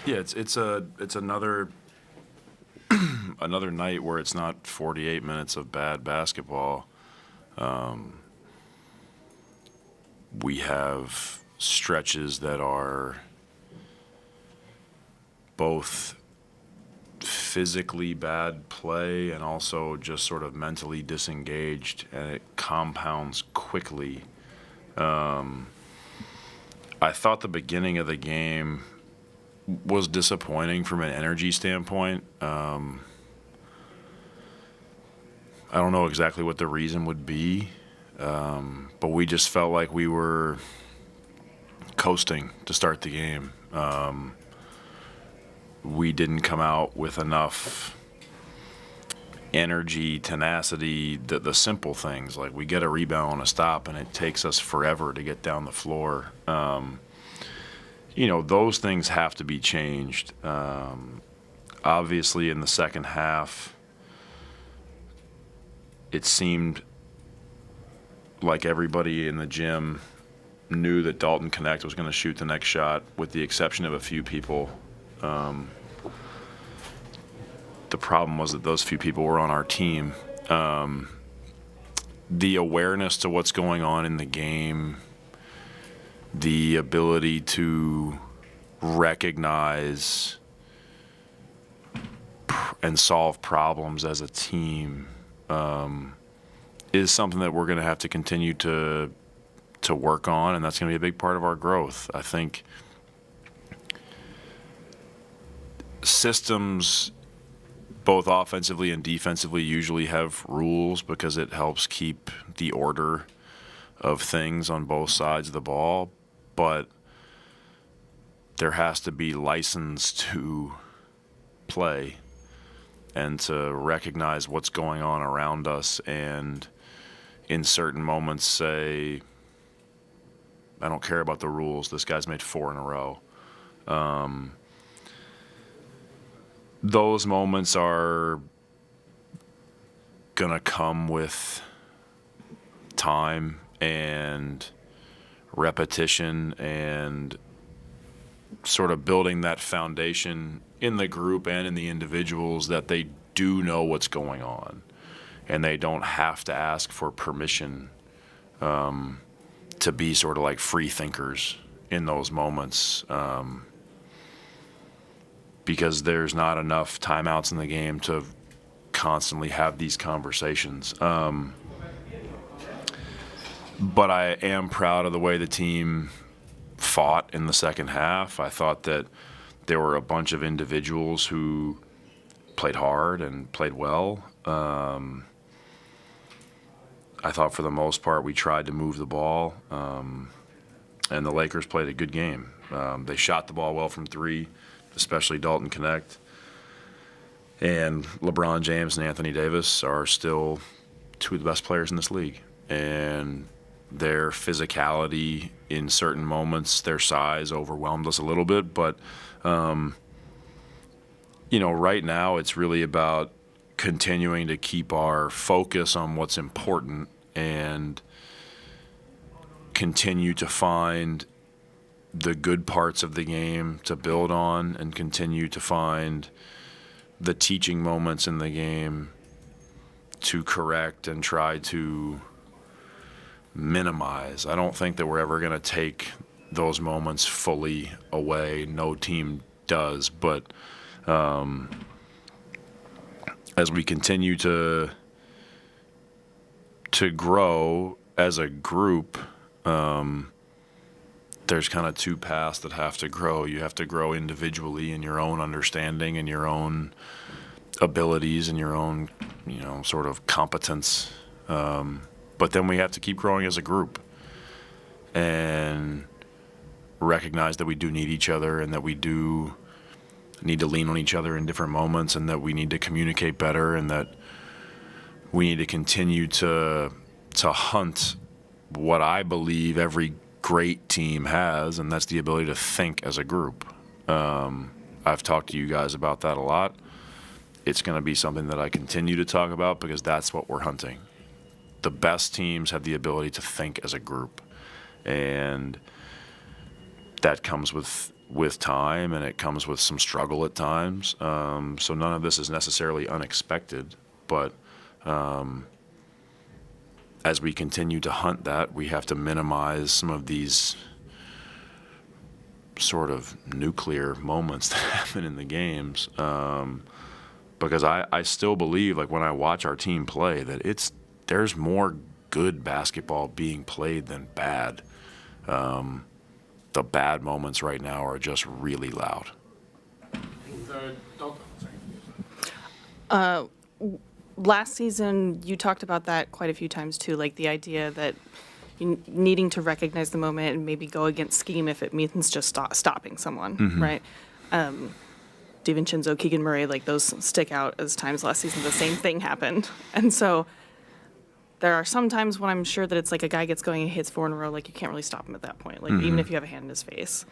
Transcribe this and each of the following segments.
Yeah, it's another another night where it's not 48 minutes of bad basketball. We have stretches that are both physically bad play and also just sort of mentally disengaged, and it compounds quickly. I thought the beginning of the game was disappointing from an energy standpoint. I don't know exactly what the reason would be, but we just felt like we were coasting to start the game. We didn't come out with enough energy, tenacity, the simple things. Like we get a rebound on a stop and it takes us forever to get down the floor. Those things have to be changed. Obviously, in the second half, it seemed like everybody in the gym knew that Dalton Connect was going to shoot the next shot, with the exception of a few people. The problem was that those few people were on our team. The awareness to what's going on in the game, the ability to recognize and solve problems as a team is something that we're going to have to continue to work on, and that's going to be a big part of our growth. I think systems, both offensively and defensively, usually have rules because it helps keep the order of things on both sides of the ball, but there has to be license to play and to recognize what's going on around us, and in certain moments say, I don't care about the rules, this guy's made 4 in a row. Those moments are going to come with time and repetition and sort of building that foundation in the group and in the individuals that they do know what's going on and they don't have to ask for permission to be sort of like free thinkers in those moments, because there's not enough timeouts in the game to constantly have these conversations. But I am proud of the way the team fought in the second half. I thought that there were a bunch of individuals who played hard and played well. I thought for the most part we tried to move the ball, and the Lakers played a good game. They shot the ball well from 3, especially Dalton Connect. And LeBron James and Anthony Davis are still 2 of the best players in this league. And their physicality in certain moments, their size overwhelmed us a little bit. But, right now it's really about continuing to keep our focus on what's important and continue to find the good parts of the game to build on and continue to find the teaching moments in the game to correct and try to minimize. I don't think that we're ever going to take those moments fully away. No team does, but as we continue to grow as a group, there's kind of 2 paths that have to grow. You have to grow individually in your own understanding and your own abilities and your own, sort of competence. But then we have to keep growing as a group and recognize that we do need each other and that we do need to lean on each other in different moments and that we need to communicate better and that we need to continue to hunt what I believe every great team has, and that's the ability to think as a group. I've talked to you guys about that a lot. It's going to be something that I continue to talk about because that's what we're hunting. The best teams have the ability to think as a group, and that comes with with time, and it comes with some struggle at times. So none of this is necessarily unexpected, but as we continue to hunt that, we have to minimize some of these sort of nuclear moments that happen in the games. Because I still believe, like when I watch our team play, that there's more good basketball being played than bad. The bad moments right now are just really loud. Last season, you talked about that quite a few times too, like the idea that needing to recognize the moment and maybe go against scheme if it means just stopping someone, right? DiVincenzo, Keegan Murray, like those stick out as times last season the same thing happened. And so there are some times when I'm sure that it's like a guy gets going and hits 4 in a row, like you can't really stop him at that point, like even if you have a hand in his face.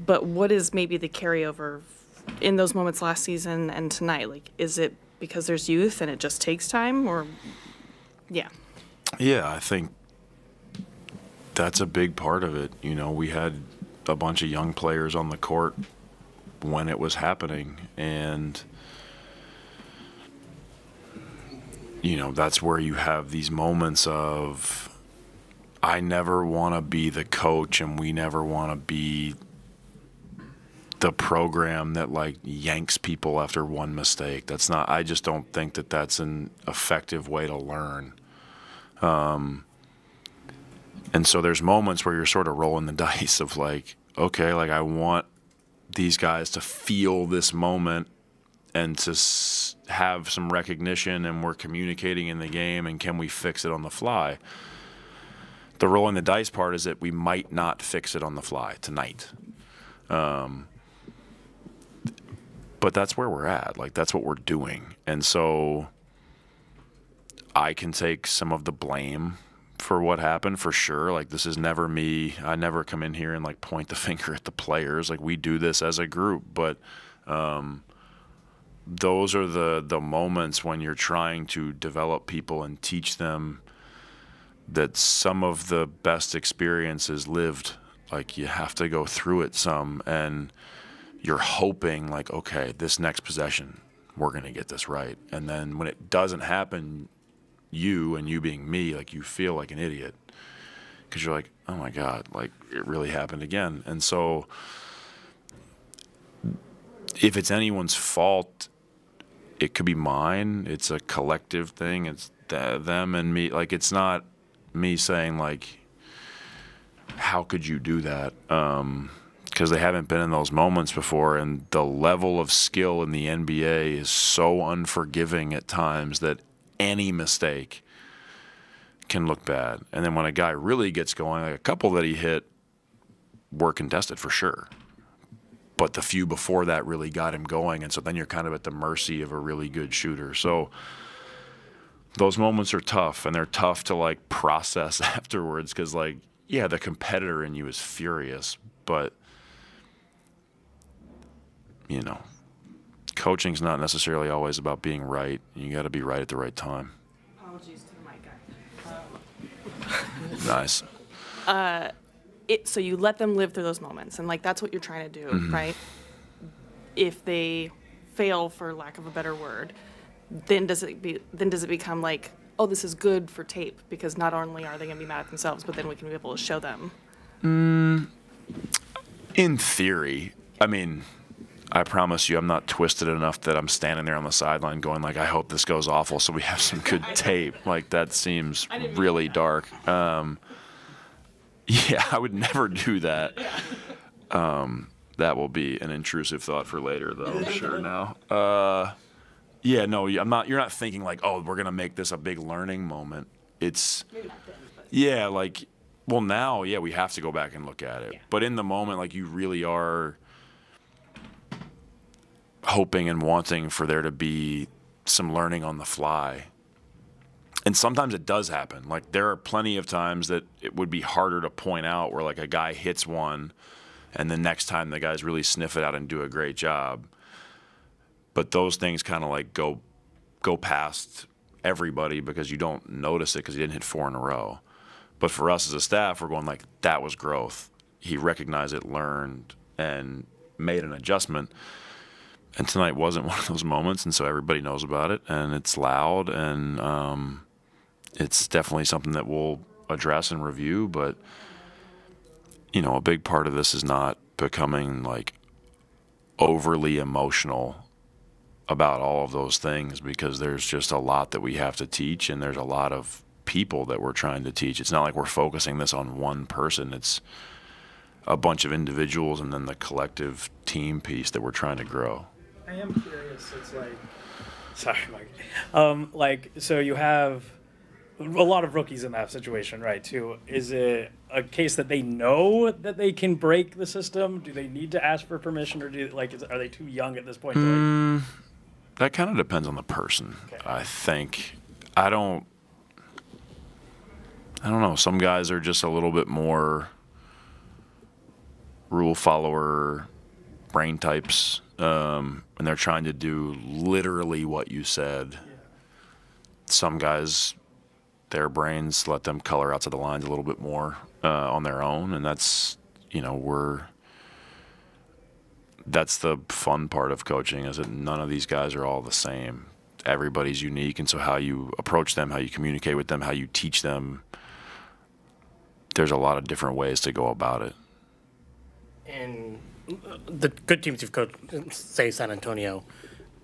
But what is maybe the carryover in those moments last season and tonight? Like, is it because there's youth and it just takes time, or yeah? Yeah, I think that's a big part of it. You know, we had a bunch of young players on the court when it was happening, and you know, that's where you have these moments of, I never want to be the coach and we never want to be the program that like yanks people after one mistake. I just don't think that that's an effective way to learn. And so there's moments where you're sort of rolling the dice of like, okay, like I want these guys to feel this moment and to have some recognition, and we're communicating in the game, and can we fix it on the fly? The rolling the dice part is that we might not fix it on the fly tonight. But that's where we're at. Like, that's what we're doing. And so I can take some of the blame for what happened, for sure. Like, this is never me. I never come in here and like point the finger at the players. Like, we do this as a group, but those are the moments when you're trying to develop people and teach them that some of the best experiences lived, like you have to go through it some, and you're hoping like, okay, this next possession, we're going to get this right. And then when it doesn't happen, you being me, like you feel like an idiot because you're like, oh my God, like it really happened again. And so if it's anyone's fault, it could be mine. It's a collective thing. It's them and me. Like, it's not me saying like, how could you do that? Because they haven't been in those moments before, and the level of skill in the NBA is so unforgiving at times that any mistake can look bad. And then when a guy really gets going, like a couple that he hit were contested for sure, but the few before that really got him going, and so then you're kind of at the mercy of a really good shooter. So those moments are tough, and they're tough to like process afterwards, because like, yeah, the competitor in you is furious, but you know, coaching's not necessarily always about being right. You got to be right at the right time. Apologies to the mic guy. Nice. So you let them live through those moments, and like that's what you're trying to do, right? If they fail, for lack of a better word, then does it become like, oh, this is good for tape, because not only are they going to be mad at themselves, but then we can be able to show them. In theory, I mean, I promise you, I'm not twisted enough that I'm standing there on the sideline going like, I hope this goes awful so we have some good tape. Like, that seems really dark. Yeah, I would never do that. That will be an intrusive thought for later, though, I'm sure now. Yeah, no, you're not thinking like, oh, we're going to make this a big learning moment. It's, yeah, like, well, now, yeah, we have to go back and look at it. Yeah. But in the moment, like, you really are hoping and wanting for there to be some learning on the fly. And sometimes it does happen. Like, there are plenty of times that it would be harder to point out where, like, a guy hits one and the next time the guys really sniff it out and do a great job. But those things kind of, like, go past everybody because you don't notice it because he didn't hit 4 in a row. But for us as a staff, we're going, like, that was growth. He recognized it, learned, and made an adjustment. And tonight wasn't one of those moments, and so everybody knows about it, and it's loud, and it's definitely something that we'll address and review. But a big part of this is not becoming like overly emotional about all of those things, because there's just a lot that we have to teach, and there's a lot of people that we're trying to teach. It's not like we're focusing this on one person. It's a bunch of individuals and then the collective team piece that we're trying to grow. I am curious. It's like, sorry, Mike. So you have a lot of rookies in that situation, right? Too. Is it a case that they know that they can break the system? Do they need to ask for permission, or are they too young at this point? That kind of depends on the person. Okay. I think. I don't know. Some guys are just a little bit more rule follower brain types. And they're trying to do literally what you said. Yeah. Some guys, their brains let them color outside the lines a little bit more on their own, and that's that's the fun part of coaching, is that none of these guys are all the same. Everybody's unique, and so how you approach them, how you communicate with them, how you teach them, there's a lot of different ways to go about it. And the good teams you've coached, say San Antonio,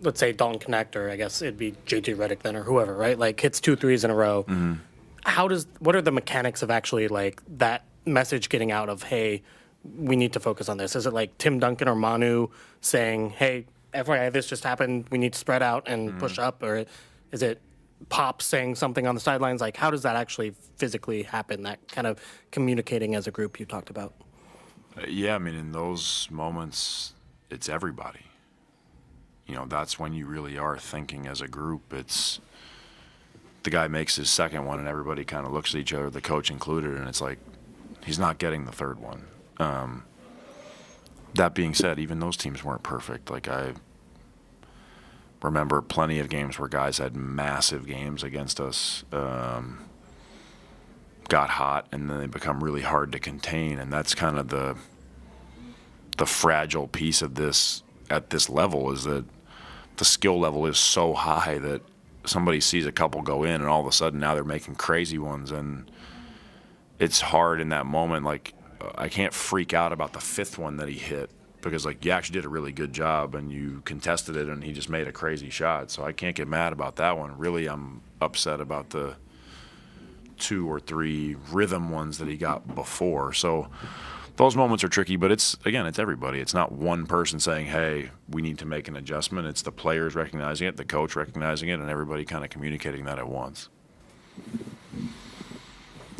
let's say Dalton Connect, or I guess it'd be JJ Redick then, or whoever, right? Like hits 2 threes in a row. Mm-hmm. What are the mechanics of actually like that message getting out of, hey, we need to focus on this? Is it like Tim Duncan or Manu saying, hey, FYI, this just happened, we need to spread out and push up? Or is it Pop saying something on the sidelines? Like, how does that actually physically happen, that kind of communicating as a group you talked about? Yeah, I mean, in those moments, it's everybody. That's when you really are thinking as a group. It's the guy makes his second one, and everybody kind of looks at each other, the coach included, and it's like he's not getting the third one. That being said, even those teams weren't perfect. Like, I remember plenty of games where guys had massive games against us, got hot, and then they become really hard to contain, and that's kind of the fragile piece of this at this level, is that the skill level is so high that somebody sees a couple go in, and all of a sudden now they're making crazy ones, and it's hard in that moment. Like, I can't freak out about the fifth one that he hit, because like, you actually did a really good job and you contested it and he just made a crazy shot, so I can't get mad about that one. Really, I'm upset about the 2 or 3 rhythm ones that he got before. So those moments are tricky, but it's everybody. It's not one person saying, hey, we need to make an adjustment. It's the players recognizing it, the coach recognizing it, and everybody kind of communicating that at once.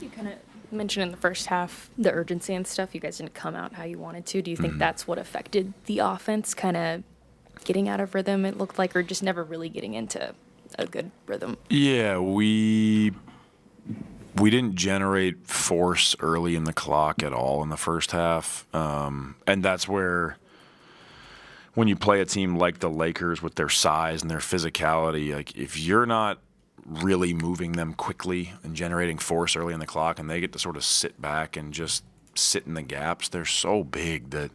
You kind of mentioned in the first half the urgency and stuff. You guys didn't come out how you wanted to. Do you think that's what affected the offense, kind of getting out of rhythm, it looked like, or just never really getting into a good rhythm? Yeah, we didn't generate force early in the clock at all in the first half. And that's where, when you play a team like the Lakers with their size and their physicality, like, if you're not really moving them quickly and generating force early in the clock, and they get to sort of sit back and just sit in the gaps, they're so big that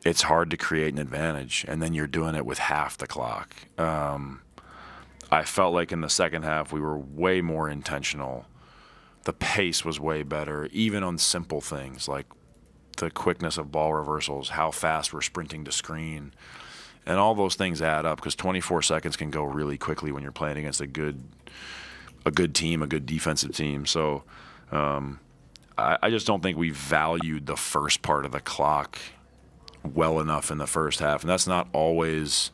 it's hard to create an advantage. And then you're doing it with half the clock. I felt like in the second half we were way more intentional. The pace was way better, even on simple things like the quickness of ball reversals, how fast we're sprinting to screen. And all those things add up, because 24 seconds can go really quickly when you're playing against a good team, a good defensive team. So I just don't think we valued the first part of the clock well enough in the first half. And that's not always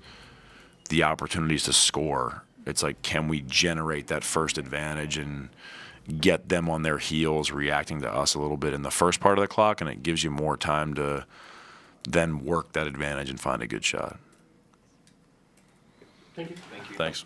the opportunities to score. It's like, can we generate that first advantage and get them on their heels, reacting to us a little bit in the first part of the clock, and it gives you more time to then work that advantage and find a good shot. Thank you. Thanks.